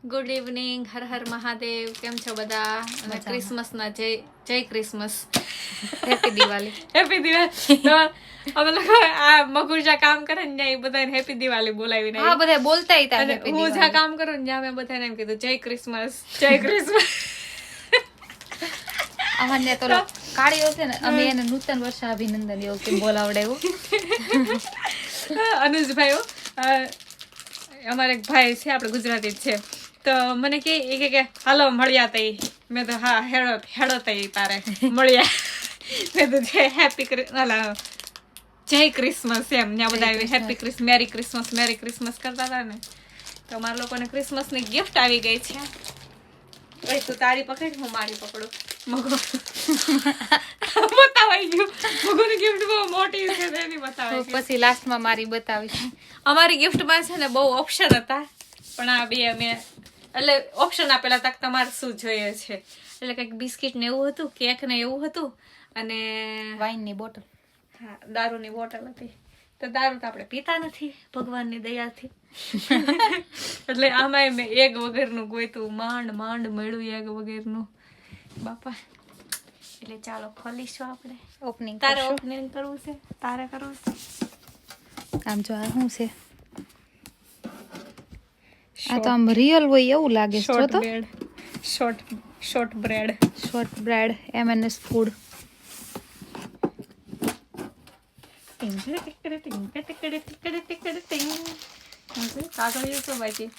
Good evening, Har Har Mahadev. કેમ છો બધા? અને ક્રિસમસના જય Christmas, happy Diwali. Happy Diwali. તો અમે લોકો આ મગુજા કામ કરે ને ત્યાં બધાને હેપી દિવાળી બોલાવીને હા બધા બોલતા હતા હેપી હું જ્યાં કામ કરું ને ત્યાં મેં બધાને એમ કીધું જય ક્રિસમસ, જય ક્રિસમસ. અમારે તો કાળીઓ છે ને અમે એને નૂતન વર્ષ અભિનંદન એવું કે બોલાવડાવ્યું. અનુજભાઈ અમારે એક ભાઈ છે, આપણે ગુજરાતી જ છે, તો મને કે હાલો મળ્યા તઈ. મેં તો હા હેડો તઈ તારે મળ્યા. મેં તો હેપી જય ક્રિસમસ એમ ત્યાં બધા હેપી મેરી ક્રિસમસ કરતા હતા ને. તો અમારા લોકોને ક્રિસમસની ગિફ્ટ આવી ગઈ છે. ભાઈ તું તારી પકડ, હું મારી પકડું. મગો બતાવાઈ ગયું. મગોની ગિફ્ટ બહુ મોટી છે એની બતાવાઈ ગયું. પછી લાસ્ટમાં મારી બતાવીશ. અમારી ગિફ્ટમાં છે ને બહુ ઓપ્શન હતા, પણ આ બે અમે એટલે ઓપ્શન આપેલા હતા તમારે શું જોઈએ છે. એટલે કંઈક બિસ્કિટ ને એવું હતું, કેક ને એવું હતું, અને વાઈનની બોટલ. હા, દારૂની બોટલ હતી. તો દારૂ તો આપણે પીતા નથી ભગવાનની દયાથી. એટલે આમાં મેં એગ વગરનું ગોઈતું, માંડ મળ્યું એગ વગરનું બાપા. એટલે ચાલો ખોલીશું આપણે. ઓપનિંગ તારે ઓપનિંગ કરવું છે? તારે કરવું છે? આમ જો આ શું છે? આ તો આમ રિયલ હોય એવું લાગે છે. જો તો શોર્ટ બ્રેડ M&S ફૂડ. કાગળિયું તો બાકી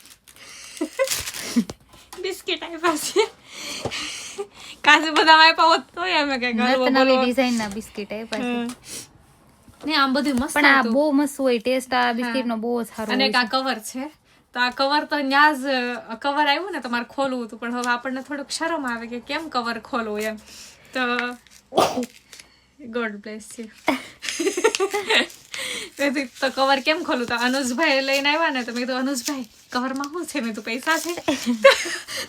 બિસ્કિટ આપ્યા છે. કાજુ બદામ આપ્યા હોત તો અમે કઈ નવી ડિઝાઇન ના બિસ્કિટ આપ્યા છે. ને આમ બધું મસ્ત પણ આ હતું. બહુ મસ્ત હોય ટેસ્ટ. આ બિસ્કિટ નો બહુ સારો અને હોય એક આ કવર છે. તો આ કવર તો ન્યા જ કવર આવ્યું ને તમારે ખોલવું હતું, પણ હવે આપણને થોડુંક શરમ આવે કે કેમ કવર ખોલવું એમ. તો ગોડ બ્લેસ યુ. તો કવર કેમ ખોલું? તો અનુજભાઈ લઈને આવ્યા ને, તો મેં કીધું અનુજભાઈ કવરમાં શું છે? મેં તો પૈસા છે.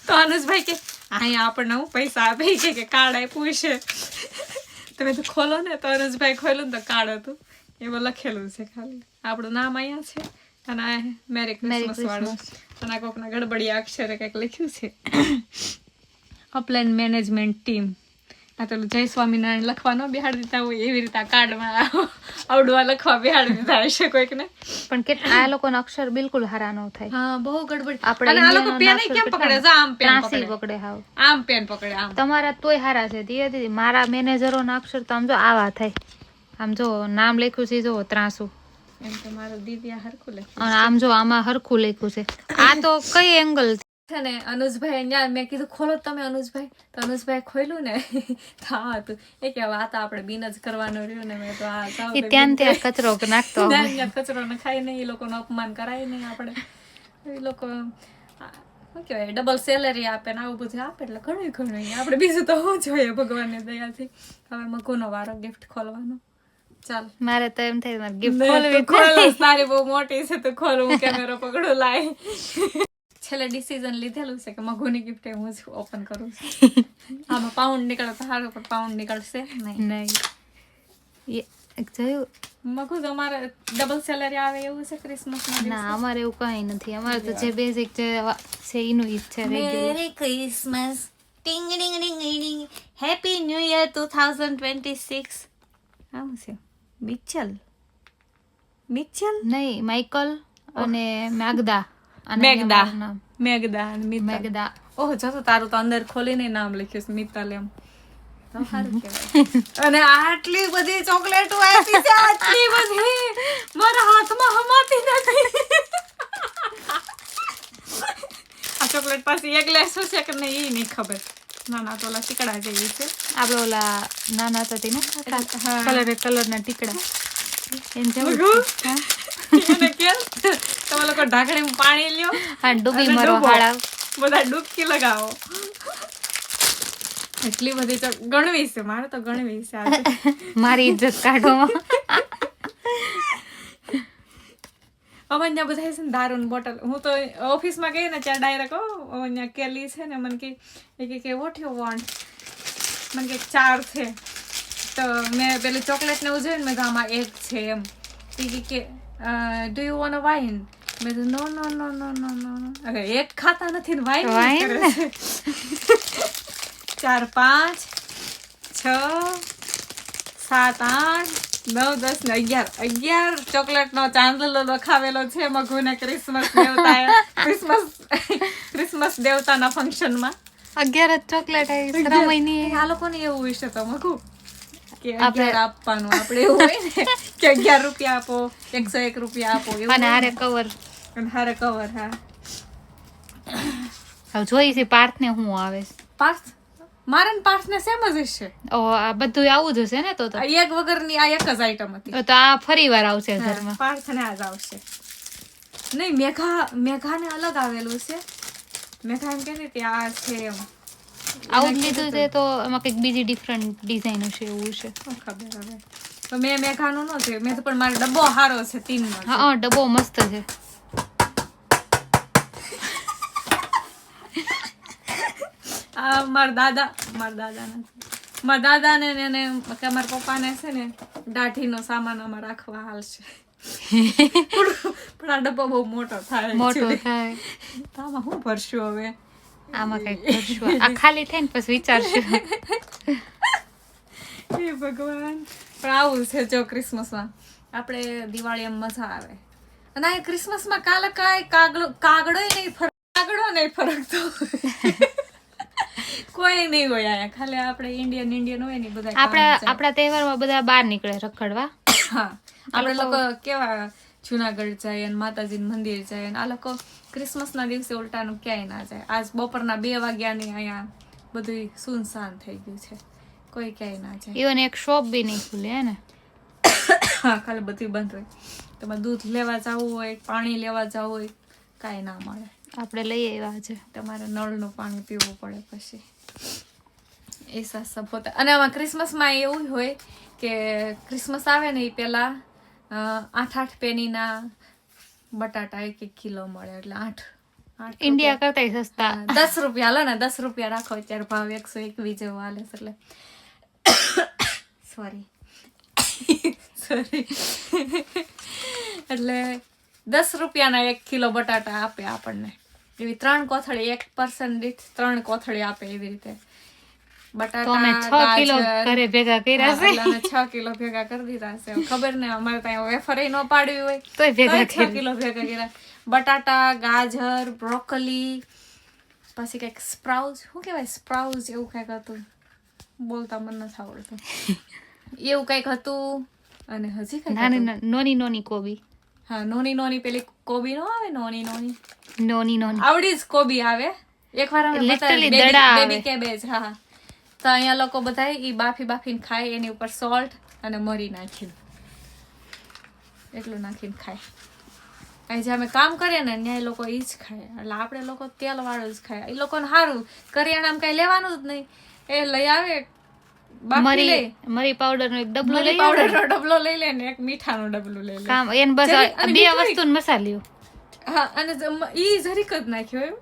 તો અનુજભાઈ કે અહીંયા આપણને હું પૈસા આપે કે કાર્ડ આપ્યું છે. તો મેં તો ખોલો ને, તો અનુજભાઈ ખોલ્યું ને તો કાર્ડ હતું, એમાં લખેલું છે ખાલી આપણું નામ અહીંયા છે, અને આ મેરી ક્રિસમસ વાળું, અને આ કોકના ગડબડિયા અક્ષરે કંઈક લખ્યું છે અપલાઈન મેનેજમેન્ટ ટીમ. આ તો જય સ્વામિનારાયણ લખવા ન બેહાડી દીધા હોય એવી રીતે આ કાર્ડમાં આવડવા લખવા બેહાડી દીધા હશે કોઈકને. પણ કેટલા આ લોકોના અક્ષર બિલકુલ હારા ન થાય. હા, બહુ ગડબડ. આપણે અને આ લોકો પેન કેમ પકડે? આમ પેન પકડે. હાવ આમ પેન પકડે આમ. તમારા તોય હારા છે. ધીરે ધીરે મારા મેનેજરોના અક્ષર તો આમ જો આવા થાય. આમ જો નામ લખ્યું છે, જો ત્રાસુ. એમ તો મારો દીદી આ હરખું લખ્યું અને આમ જો આમાં હરખું લખ્યું છે. આ તો કઈ એંગલ છે ને? અનુજભાઈ અહીંયા મેં કીધું ખોલો તમે અનુજભાઈ. તો અનુજભાઈ ખોલ્યું ને, હા હતું એ કે આ તો આપણે બિન જ કરવાનું રહ્યું ને. મેં તો આ ત્યાં કચરો નાખતો કચરો ને ખાઈ નહીં, એ લોકોનું અપમાન કરાય નહીં આપણે. એ લોકો શું કહેવાય ડબલ સેલેરી આપે ને આવું બધું આપે, એટલે ઘણું આપણે બીજું તો શું જોઈએ ભગવાનની દયાથી. હવે મગુનો વારો ગિફ્ટ ખોલવાનો. ચાલ, મારે તો એમ થાય મારે ગિફ્ટ ખોલવી. તારી બહુ મોટી છે તો ખોલું, કેમેરો પકડો લાય. છેલ્લે ડિસિઝન લીધેલું છે કે મગુની ગિફ્ટ હું જ ઓપન કરું છું. આમાં પાઉન્ડ નીકળે તો સારું, પણ પાઉન્ડ નીકળશે નહીં. જોયું મગુ તમારે ડબલ સેલરી આવે એવું છે ક્રિસમસ ના? અમારે એવું કઈ નથી. અમારે તો જે બેઝિક જે છે એનું ઈ છે. Merry Christmas, ટિંગ ડિંગ ડિંગ ડિંગ, happy new year 2026. આવું છે. મિચલ નહીં, માઇકલ અને મેગદા. મેગદા. ઓહ, જો તો તારું તો અંદર ખોલીને નામ લખ્યું છે મિત્તલ એમ. તો સારું કહેવાય. અને આટલી બધી ચોકલેટો આપી છે, આટલી બધી મારા હાથમાં હમાતી નથી. આ ચોકલેટ પાસે એક લેસું છે કે નહીં એ નહીં ખબર. નાના તો ઓલા ટીકડા જેવી છે. આપડે ઓલા નાના હતા ને કલરના ટીકડા એમ જેવું. એને કેમ તમે લોકો ઢાંકણીમાં પાણી લ્યો, હા, ડૂબી મરો હાડા, બધા ડૂબકી લગાવો. એટલી બધી તો ગણવી છે મારે, તો ગણવી છે. મારી ઇજ્જત કાઢો. અહીંયા બધા છે ને દારૂની બોટલ. હું તો ઓફિસમાં ગઈ ને ત્યાં ડાયરેક્ટ અહીંયા કેલી છે ને મને કે વોટ યુ વોન્ટ. મને કે 4 છે. તો મેં પેલી ચોકલેટ ને એવું જોયું ને, મેં તો આમાં 1 છે એમ. કે do you want a wine? મેં તો નો નો નો નો નો નો અરે એક ખાતા નથી ને વાઈન વાઈન કરે ને. છે 4 5 6 7 8 9 10 ને 11 ચોકલેટ નો ચાંદલો લખાવેલો છે મગુને ક્રિસમસ દેવતાના ફંક્શન માં 11 જ ચોકલેટ આવી શ્રમ મહિની આ લોકોને એવું વિશે તો મગુ કે 11 આપવાનું આપણે એવું હોય ને કે 11 રૂપિયા આપો 101 રૂપિયા આપો એવું અને હારે કવર અને હારે કવર હા હવે જોઈ છે પાર્થ ને હું આવે છે. પાર્થ મારે ને પાર્થ ને સેમ જ હશે ઓ આ બધું આવું જ હશે ને તો આ એક વગરની આ એક જ આઈટમ હતી તો આ ફરી વાર આવશે ઘરમાં. પાર્થ ને આજ આવશે નહીં મેઘા ને અલગ આવેલું છે મેઘા એમ કહેતી હતી આ છે એમ આવું જ લીધું છે તો એમાં કંઈક બીજી ડિફરન્ટ ડિઝાઇન હશે એવું છે. શું ખબર હવે તો મેં મેઘાનું ન જોયું મેં તો પણ મારો ડબ્બો હારો છે 3 નો હા ડબ્બો મસ્ત છે. આ મારા દાદા ને એને કે મારા પપ્પાને છે ને દાઢીનો સામાન આમાં રાખવા હાલ છે પણ આ ડબ્બો બહુ મોટો થાય મોટો actually. થાય તો આમાં શું ભરશું હવે આમાં કંઈક કરશું. આ ખાલી થાય ને પછી વિચારશું. હે ભગવાન પણ આવું છે જો ક્રિસમસમાં આપણે દિવાળી એમ મજા આવે અને આ ક્રિસમસમાં કાલે કાંઈ કાગડો નહીં ફરકતો કોઈ નહીં હોય અહીંયા ખાલી આપણે ઇન્ડિયન હોય ને બધા આપણા તહેવારમાં બધા બહાર નીકળે રખડવા. હા આપણે લોકો કેવા જુનાગઢ જાય અને માતાજીનું મંદિર જાય અને આ લોકો ક્રિસમસના દિવસે ઉલટાનું ક્યાંય ના જાય. આજ બપોરના 2 વાગ્યાની અહીંયા બધું સુનસાન થઈ ગયું છે કોઈ ક્યાંય ના જાય. ઇવન એક શોપ બી નહીં ખુલે હે ને. હા ખાલી બધું બંધ હોય તમારે દૂધ લેવા જવું હોય પાણી લેવા જવું હોય કાંઈ ના મળે. આપણે લઈ આવ્યા છે. તમારે નળનું પાણી પીવું પડે પછી એ સબ હોતા. અને આમાં ક્રિસમસમાં એવું હોય કે ક્રિસમસ આવે ને એ પેલા 8 પેનીના બટાટા 1 કિલો મળે એટલે 8 ઇન્ડિયા કરતા સસ્તા. 10 રૂપિયા હાલો ને 10 રૂપિયા રાખો અત્યારે ભાવ 121 જેવો હાલે છે એટલે સોરી એટલે 10 રૂપિયાના 1 કિલો બટાટા આપે આપણને એવી 3 કોથળી 1 પર્સન દીઠ 3 કોથળી આપે એવી રીતે તો અમે 6 કિલો ઘરે ભેગા કર્યા છે. 6 કિલો ભેગા કરી દીધા છે ખબર ને અમારે ત્યાં વેફર ન પાડવી હોય તોય ભેગા 6 કિલો ભેગા કર્યા. બટાટા ગાજર બ્રોકોલી પછી કઈક સ્પ્રાઉઝ શું કહેવાય સ્પ્રાઉઝ એવું કઈક હતું બોલતા મને નથી આવડતું એવું કઈક હતું અને હજી કઈક નાની કોબી. હા નોની પેલી કોબી નો આવે નાની નાની આવડી જ કોબી આવે એકવાર અમે Literally દડા આવે. બેબી કેબેજ હા તો અહીંયા લોકો બધા ઈ બાફીને ખાય એની ઉપર સોલ્ટ અને મરી નાખીને એટલું નાખીને ખાય. અહીં જે અમે કામ કરીએ ને ત્યાં એ લોકો ઈ જ ખાય એટલે આપણે લોકો તેલ વાળું જ ખાય. એ લોકોને સારું કરિયાણામાં કઈ લેવાનું જ નહીં એ લઈ આવે બાફી લે મરી પાવડર નો એક ડબલો મરી લઈ પાવડર નો ડબલો લઈ લે ને એક મીઠાનો ડબલું લઈ લે કામ એને બસ જરી- અને બે મીઠું વસ્તુ મસાલ્યું. હા અને ઈ જરીક જ નાખ્યો એમ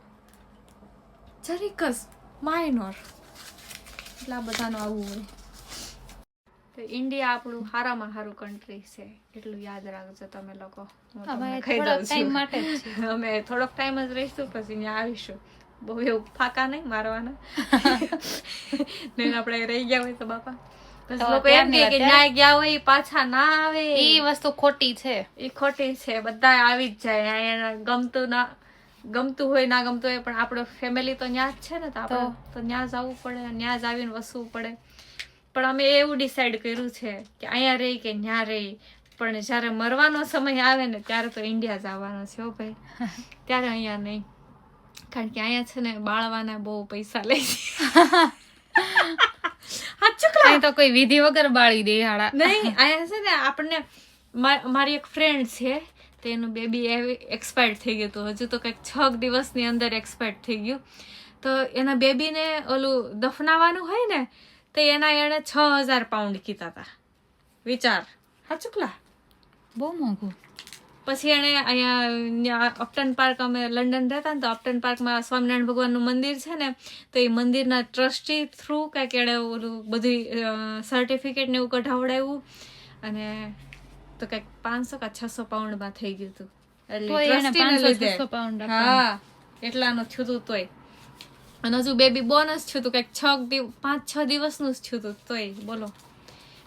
જરીક જ માઇનોર એટલે આ બધાનું આવું હોય. તો ઇન્ડિયા આપણું સારામાં સારું કન્ટ્રી છે એટલું યાદ રાખજો તમે લોકો. હું તમને અમે કહી થોડાક દઉં ટાઈમ છું. માટે જ છીએ. અમે થોડોક ટાઈમ જ રહીશું પછી અહીંયા આવીશું બહુ એવું ફાકા નહીં મારવાના નહીં આપણે રહી ગયા હોય તો બાપા પછી તો લોકો એમ ત્યારની કહે કે વાત ન્યાય ગયા હોય ઈ પાછા ના આવે ઈ વસ્તુ ખોટી છે. એ ખોટી છે. બધા આવી જ જાય અહીંયા ગમતું હોય ના ગમતું હોય પણ આપણો ફેમિલી તો ન્યા જ છે ને તો આપણે તો ન્યા જ આવવું પડે ન્યા જ આવીને વસવું પડે. પણ અમે એવું ડિસાઈડ કર્યું છે કે અહીંયા રહી કે ન્યા રહી પણ જ્યારે મરવાનો સમય આવે ને ત્યારે તો ઇન્ડિયા જ આવવાનો છે હો ભાઈ ત્યારે અહીંયા નહીં કારણ કે અહીંયા છે ને બાળવાના બહુ પૈસા લે છે. અહીં તો કોઈ વિધિ વગર બાળી દે હાડા. નહીં અહીંયા છે ને આપણને મારી એક ફ્રેન્ડ છે તો એનું બેબી એક્સપાયર્ડ થઈ ગયું હતું હજુ તો કંઈક 6 દિવસની અંદર એક્સપાયર્ડ થઈ ગયું તો એના બેબીને ઓલું દફનાવાનું હોય ને તો એને 6,000 પાઉન્ડ કીધા હતા વિચાર હાચુકલા બહુ મોંઘું. પછી એને અહીંયા અપટન પાર્ક અમે લંડન રહેતા ને તો અપટન પાર્કમાં સ્વામિનારાયણ ભગવાનનું મંદિર છે ને તો એ મંદિરના ટ્રસ્ટી થ્રુ કંઈક એણે ઓલું બધી સર્ટિફિકેટ ને એવું કઢાવડાવ્યું અને તો કંઈક 500 કે 600 પાઉન્ડમાં થઈ ગયું હતું એટલે તોય એને ટ્રસ્ટીને 500 લીધે 600 પાઉન્ડ હા એટલાનું થયું હતું તોય. અને હજુ બેબી બોનસ થયું હતું કંઈક 5-6 દિવસનું જ થયું હતું તોય બોલો.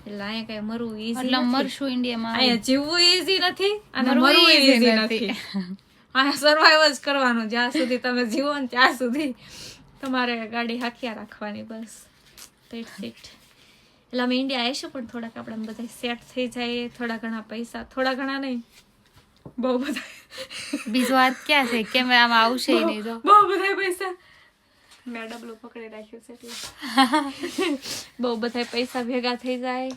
એટલે અહીંયા કઈ મરવું ઈઝી એટલે નથી, મરશું ઇન્ડિયામાં અહીંયા જીવવું ઈઝી નથી અને મરવું મરવું easy ઈઝી નથી. નથી. અહીંયા સર્વાઈવ જ કરવાનું જ્યાં સુધી તમે જીવો ને ત્યાં સુધી તમારે ગાડી હાંક્યા રાખવાની બસ. That's it. એટલે અમે ઇન્ડિયા આવીશું પણ થોડાક આપણે બધા સેટ થઈ જાય, થોડા ઘણા પૈસા, થોડા ઘણા નહીં બહુ બધા બીજો વાત ક્યાં છે કેમ આમાં આવશે ય નહીં. જો બહુ બધા પૈસા મેં ડબલું પકડી રાખ્યું છે એટલે બહુ બધા પૈસા ભેગા થઈ જાય,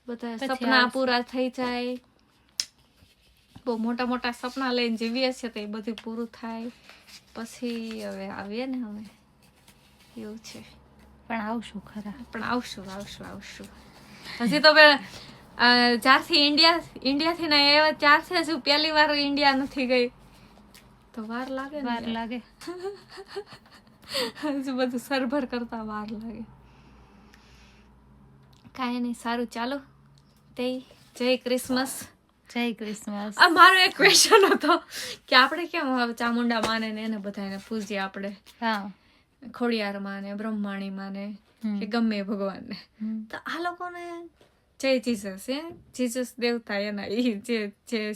બધા પછી સપના આવશે. પૂરા થઈ જાય, બહુ મોટા મોટા સપના લઈને જીવીએ છીએ તો એ બધું પૂરું થાય પછી હવે આવીએ ને અમે એવું છે. પણ આવશું ખરા. પણ આવશું હજી તો જ્યારથી ઇન્ડિયાથી ને એવા ત્યારથી હજુ પહેલી વાર ઇન્ડિયા નથી ગઈ તો વાર લાગે ને વાર યાર. લાગે. હજુ બધું સરભર કરતા વાર લાગે. કાંઈ નહીં, સારું ચાલો તે જય ક્રિસમસ. જય ક્રિસમસ. આ મારો એક ક્વેશ્ચન હતો કે આપણે કેમ હવે ચામુંડા માને ને એને બધાને પૂજીએ આપણે, હા ખોડિયાર માને, બ્રહ્માણી માને હમ. કે ગમે ભગવાનને, હમ. તો આ લોકોને જય જીસસ, જીસસ દેવતા એના ઈ જે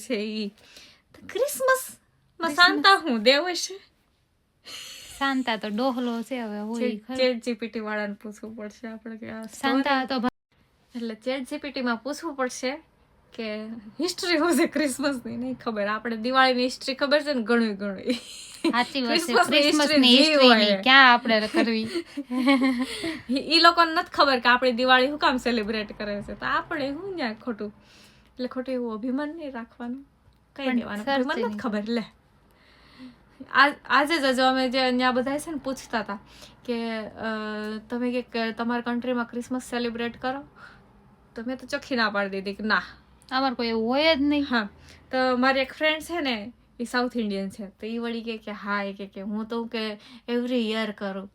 છે ઈ. તો ક્રિસમસ માં સાંતા હું દેવ હશે? સાંતા તો ડોહલો છે હવે હોય ખરું. ચેટ જીપીટી વાળાને પૂછવું પડશે આપણે કે આ સાંતા તો એટલે ચેટ જીપીટી માં પૂછવું પડશે કે હિસ્ટ્રી શું છે ક્રિસમસ ની. નહીં ખબર, આપણે દિવાળીની હિસ્ટ્રી ખબર છે ને ઘણું ઘણું. સાચી વાત છે. Christmas ની ક્રિસમસ history ની જે હિસ્ટ્રી હોય. ની ક્યાં આપણે કરવી. ઈ લોકોને નથી ખબર કે આપણી દિવાળી શું કામ સેલિબ્રેટ કરે છે, તો આપણે શું ન્યા ખોટું, એટલે ખોટું એવું અભિમાન નહીં રાખવાનું, કઈ પણ દેવાનું search અભિમાન નહીં. નથી ખબર. લે આજે જ અમે જે અહીંયા બધા છે ને પૂછતા હતા કે તમે કે તમારા કન્ટ્રીમાં ક્રિસમસ સેલિબ્રેટ કરો, તો મેં તો ચોખ્ખી ના પાડી દીધી કે ના. અમારે કોઈ એવું હોય જ નહીં. હા, તો મારી એક ફ્રેન્ડ છે ને એ સાઉથ ઇન્ડિયન છે, તો એ વળી કે હા એ કે હું તો કે એવરી યર કરું.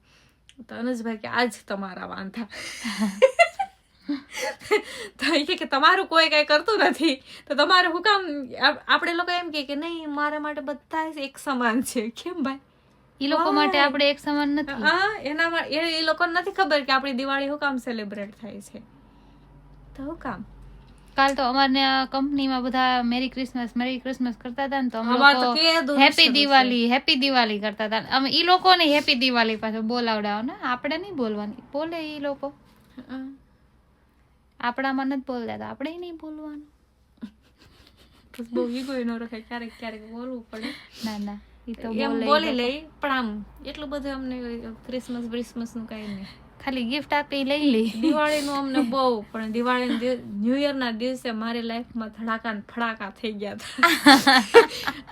તો અનુજભાઈ કે આજ તમારા વાંધા. તો એ કે તમારું કોઈ કઈ કરતું નથી તો તમારે હું કામ. આપણે લોકો એમ કે નહીં મારા માટે બધા એક સમાન છે. કેમ ભાઈ? ઈ લોકો માટે આપણે એક સમાન નથી. હા, એ લોકોને નથી ખબર કે આપણી દિવાળી શું કામ સેલિબ્રેટ થાય છે, તો શું કામ. કાલ તો અમારે કંપનીમાં બધા મેરી ક્રિસમસ કરતા હતા ને તો અમે અમારે તો લોકો કેદું હેપી શરૂ દિવાળી કરતા હતા. અમે ઈ લોકોને હેપી દિવાળી પાછું બોલાવડાવો ને, આપણે નહીં બોલવાની. બોલે ઈ લોકો, છે. આપણામાં નથી બોલતા તો આપણે નહીં બોલવાનું. બસ બહુ ઈગો ન રખાય, ક્યારેક ક્યારેક બોલવું પડે. ના ના ઈ તો એમ બોલે બોલી ઈ લોકો. લઈ પણ આમ એટલું બધું અમને ક્રિસમસ નું કઈ નહીં. ખાલી ગિફ્ટ આપી લઈ લે. દિવાળી નું અમને બહુ, પણ દિવાળી ન્યુ યર ના દિવસે મારી લાઈફમાં ધડાકા ને ફડાકા થઈ ગયા હતા.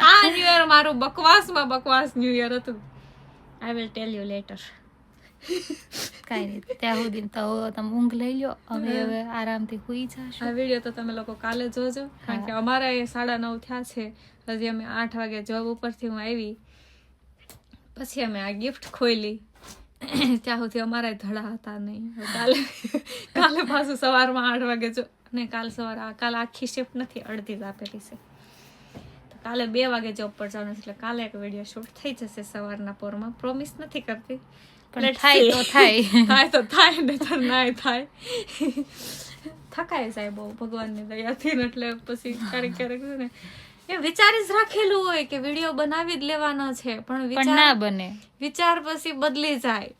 આ ન્યુ યર મારું બકવાસમાં બકવાસ ન્યુ યર હતું. I will tell you letter. કાંઈ નહીં, ત્યાં સુધી તો તમે ઊંઘ લઈ લો. હવે આરામથી સુઈ જાશો. આ વિડીયો તો તમે લોકો કાલે જોજો, કારણ કે અમારા એ 9:30 થયા છે. હજી અમે 8 વાગે જોબ ઉપરથી હું આવી પછી અમે આ ગિફ્ટ ખોલી. ત્યાં સુધી અમારા ધડા હતા નહીં. કાલે પાછું સવારમાં 8 વાગે જો ને કાલે આખી શિફ્ટ નથી, અડધી જ આપેલી છે. તો કાલે 2 વાગે જોબ પર જવાનું છે, એટલે કાલે એક વિડીયો શૂટ થઈ જશે સવારના પોરમાં. પ્રોમિસ નથી કરતી, પણ થાય તો થાય. થાય તો થાય ને તો નાય થાય. થકાય જાય બહુ ભગવાનની દયાથી ને, એટલે પછી ક્યારેક ક્યારેક છે ને એ વિચારી જ રાખેલું હોય કે વિડીયો બનાવી જ લેવાનો છે, પણ ના બને. વિચાર પછી બદલી જાય.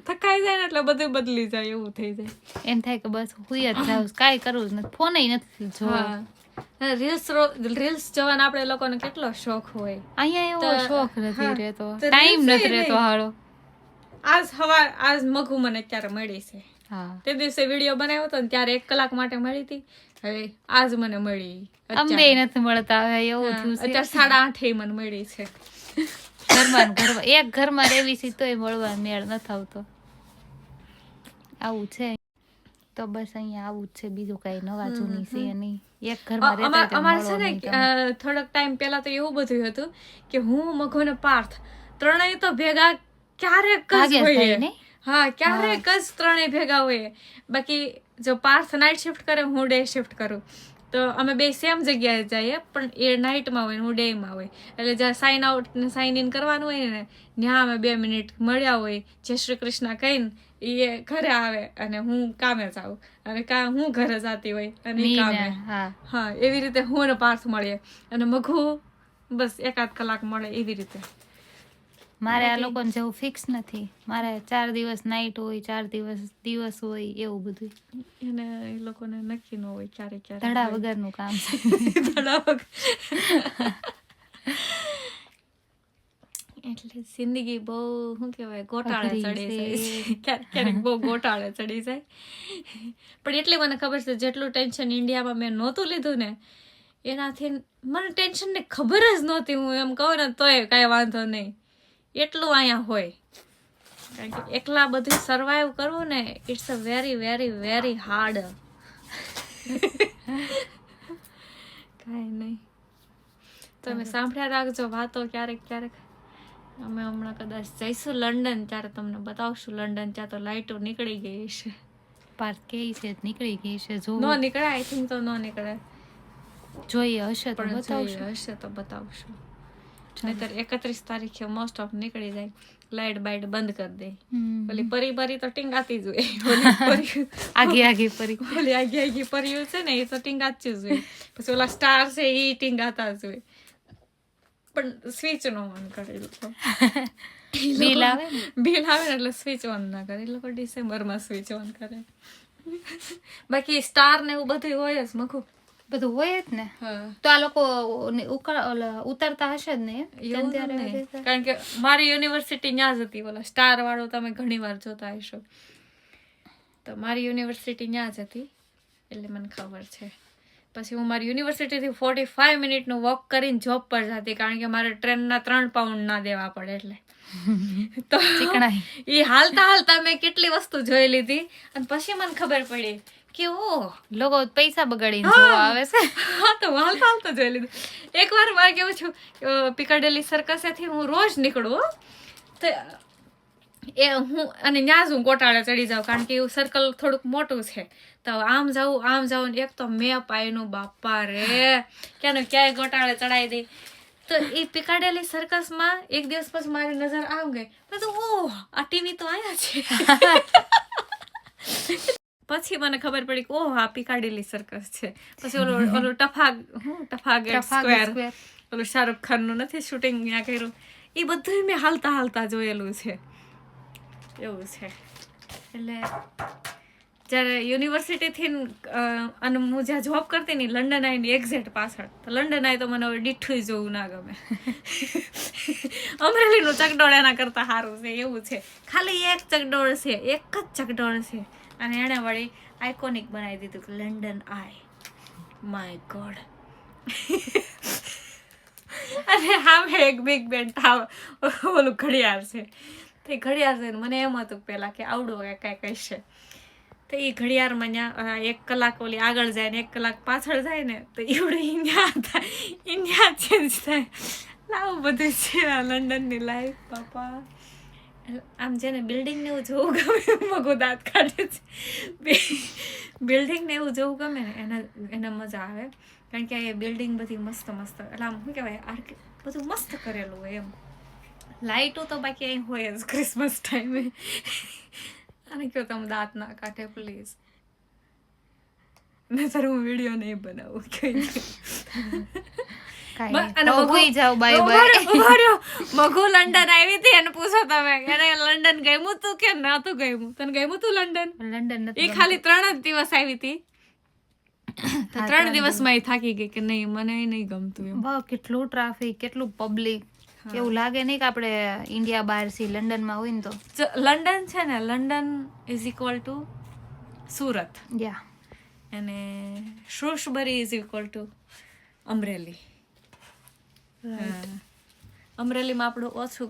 થકાઈ જાય ને એટલે બધું બદલી જાય એવું થઈ જાય. એમ થાય કે બસ હુઈ જ જાઉં, કાંઈ કરવું જ નથી, ફોન નથી જોવો. રીલ્સ જોવાનો આપણે લોકોને કેટલો શોખ હોય. અહીંયા એવો તો, શોખ નથી હા, રહેતો, તો ટાઈમ reels નથી ય રહેતો નહીં. હાળો. આજ મઘુ મને ક્યારે મળી છે. હા, તે દિવસે વિડીયો બનાવ્યો હતો ને ત્યારે 1 કલાક માટે મળી હતી. હવે આજ મને મળી. અમને નથી મળતા. હવે એવું થયું છે. અત્યારે 8:30 મને મળી છે. ઘરમાં એક ઘરમાં રહેવી છે તોય મળવા મેળ નથી આવતો. આવું છે તો બસ અહીંયા આવું જ છે, બીજું કઈ નવા જૂની છે નહીં. એક ઘરમાં રહેતા હોય તો અમારે મળો છે નહીં ને તમે. થોડોક ટાઈમ પહેલા તો એવું બધું હતું કે હું મઘુ ને પાર્થ ત્રણેય તો ભેગા ક્યારેક જ ભાગ્યે જ થાય હોઈએ. નહીં? હા, ક્યારેક જ ત્રણેય ભેગા હોઈએ. બાકી જો પાર્થ નાઇટ શિફ્ટ કરે, હું ડે શિફ્ટ કરું, તો અમે બે સેમ જગ્યાએ જઈએ, પણ એ નાઇટમાં હોય ને હું ડેમાં હોય. એટલે જ્યારે સાઇન આઉટ ને સાઇન ઇન કરવાનું હોય ને ત્યાં અમે 2 મિનિટ મળ્યા હોય, જય શ્રી કૃષ્ણ કહીને એ ઘરે આવે અને હું કામે જાઉં, અને હું ઘરે જતી હોય અને ઈ કામે. હા, એવી રીતે હું ને પાર્થ મળીએ, અને મઘુ બસ 1-8 કલાક મળે એવી રીતે. મારે આ લોકોને જેવું ફિક્સ નથી. મારે 4 દિવસ નાઈટ હોય, 4 દિવસ હોય, એવું બધું. એને એ લોકોને નક્કી ન હોય, ક્યારેક ક્યારેક ધડા વગરનું કામ છે. ધડા વગર. એટલે જિંદગી બહુ શું કહેવાય ગોટાળે ચડી જાય, ક્યારેક બહુ ગોટાળે ચડી જાય. પણ એટલી મને ખબર છે, જેટલું ટેન્શન ઇન્ડિયામાં મેં નહોતું લીધું ને એનાથી મને ટેન્શનની ખબર જ નહોતી. હું એમ કહું ને તોય કાંઈ વાંધો નહીં, એટલું અહીંયા હોય. કારણ કે એકલા બધું સર્વાઈવ કરવું ને, it's a very very very hard. કાંઈ નહીં, તમે સાંભળ્યા રાખજો વાતો ક્યારેક ક્યારેક. અમે હમણાં કદાચ જઈશું લંડન, ત્યારે તમને બતાવશું લંડન. ત્યાં તો લાઇટો નીકળી ગઈ છે. પાર્ક કે છે નીકળી ગઈ છે, જો નો નીકળે, આઈ થિંક તો નો નીકળે. જોઈએ હશે તો પણ બતાવશું. હશે તો બતાવશું. નહીતર 31 તારીખે મોસ્ટ ઓફ નીકળી જાય. લાઇટ બાઇટ બંધ કરી દે. ઓલી પરી તો ટીંગાતી જ હોય. આગે પરી ઓલી આગે પરીઓ છે ને, એ તો ટીંગાતી જ હોય. પછી ઓલા સ્ટાર છે એ ટીંગાતા જ હોય. પણ સ્વિચ નો ઓન કરે લોકો. બિલ આવે ને એટલે સ્વિચ ઓન ના કરે. એ લોકો ડિસેમ્બરમાં સ્વિચ ઓન કરે. બાકી સ્ટાર ને એવું બધું હોય જ મખું, બધું હોય જ ને. તો આ લોકો ઉતરતા હશે જ ને? કારણ કે મારી યુનિવર્સિટી ત્યાં જ હતી. ઓલા સ્ટાર વાળો તમે ઘણી વાર જોતા હશો, તો મારી યુનિવર્સિટી ત્યાં જ હતી, એટલે મને ખબર છે. પછી હું મારી યુનિવર્સિટીથી 45 મિનિટનું વોક કરીને જોબ પર જતી, કારણ કે મારે ટ્રેનના 3 પાઉન્ડ ના દેવા પડે. એટલે તો એ હાલતા મેં કેટલી વસ્તુ જોઈ લીધી, અને પછી મને ખબર પડી કે લોકો પૈસા બગાડીને જોવા આવે છે. હા, તો હાલતા જોઈ લીધું. એકવાર મારે કેવું છું, પિકાડેલી સર્કસેથી હું રોજ નીકળું, તો એ હું અને ત્યાં જ હું ગોટાળે ચડી જાઉં, કારણ કે એવું સર્કલ થોડુંક મોટું છે. તો આમ જાઉં ને એક તો મેં પાયનું બાપા રે, ક્યાંય ગોટાળે ચડાવી દઈ. તો એ પિકાડેલી સર્કસમાં એક દિવસ પછી મારી નજર આમ ગઈ, તો આ ટીવી તો આયા છે. પછી મને ખબર પડી કે આ પિકાડેલી સર્કસ છે. પછી ઓલું ટફાગેટ સ્ક્વેર, ઓલું શાહરુખ ખાન નું નથી શૂટિંગ ત્યાં કર્યું, એ બધું મેં હાલતા જોયેલું છે. એવું છે. એટલે જ્યારે યુનિવર્સિટીથી અને હું જ્યાં જોબ કરતી ને લંડન આવીને એક્ઝેક્ટ પાછળ, તો લંડન આવી તો મને હવે દીઠું જોવું ના ગમે. અમરેલીનું ચકડોળ એના કરતા સારું છે. એવું છે, ખાલી એક ચકડોળ છે, એક જ ચકડોળ છે, અને એણે વળી આઇકોનિક બનાવી દીધું કે લંડન આઈ, માય ગોડ. અને હા, એક બિગ બેન ઓલું ઘડિયાળ છે. તો એ ઘડિયાળ છે, મને એમ હતું પેલા કે આવડું કાંઈ કહેશે. તો એ ઘડિયાળમાં ત્યાં 1 કલાક ઓલી આગળ જાય ને 1 કલાક પાછળ જાય ને, તો એવડું ઇન્ડિયા ચેન્જ થાય. આવું બધું છે આ લંડનની લાઈફ બાપા. આમ જેને બિલ્ડિંગ ને એવું જોવું ગમે, મગો દાંત કાઢે છે, બિલ્ડિંગ ને એવું જોવું ગમે ને એને મજા આવે. કારણ કે એ બિલ્ડિંગ બધી મસ્ત એટલે આમ શું કહેવાય, બધું મસ્ત કરેલું હોય એમ. લાઇટો તો બાકી અહીં હોય જ ક્રિસમસ ટાઈમે. અને કહો તમે દાંત ના કાઢે પ્લીઝ, નહીતર હું વિડીયો નહીં બનાવું. મગુ લંડન આવી હતી અને પૂછો તમે, એને લંડન ગમ્યું તું કે નતું ગમ્યું? તને ગમ્યું તું લંડન? એ ખાલી 3 જ દિવસ આવી હતી, 3 દિવસમાં એ થાકી ગઈ કે નહીં મને નહીં ગમતું એમ. કેટલું ટ્રાફિક, કેટલું પબ્લિક. એવું લાગે નહીં કે આપણે ઇન્ડિયા બહાર થી લંડનમાં હોય ને તો. લંડન છે ને, London is equal to Surat, અને શ્રુશબરી ઇઝ ઇક્વલ ટુ અમરેલી. અમરેલીમાં આપણું ઓછું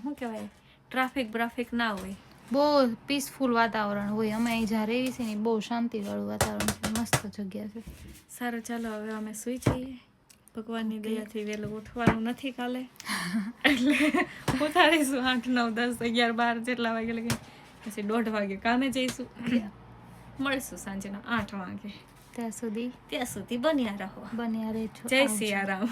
શું કહેવાય, ટ્રાફિક ના હોય, બહુ પીસફુલ વાતાવરણ હોય. અમે અહીં જ્યાં રહેવી છે ને બહુ શાંતિવાળું વાતાવરણ છે, મસ્ત જગ્યા છે. સારું, ચાલો હવે અમે સુઈ જઈએ. ભગવાનની દયાથી વહેલું ઉઠવાનું નથી કાલે, એટલે ઉઠાડીશું 8, 9, 10, 11, 12 જેટલા વાગે લગે. પછી 1:30 વાગે કામે જઈશું. મળીશું સાંજના 8 વાગે. ત્યાં સુધી બન્યા રહો. બન્યા રહેજો. જય આવજો. સિયારામ.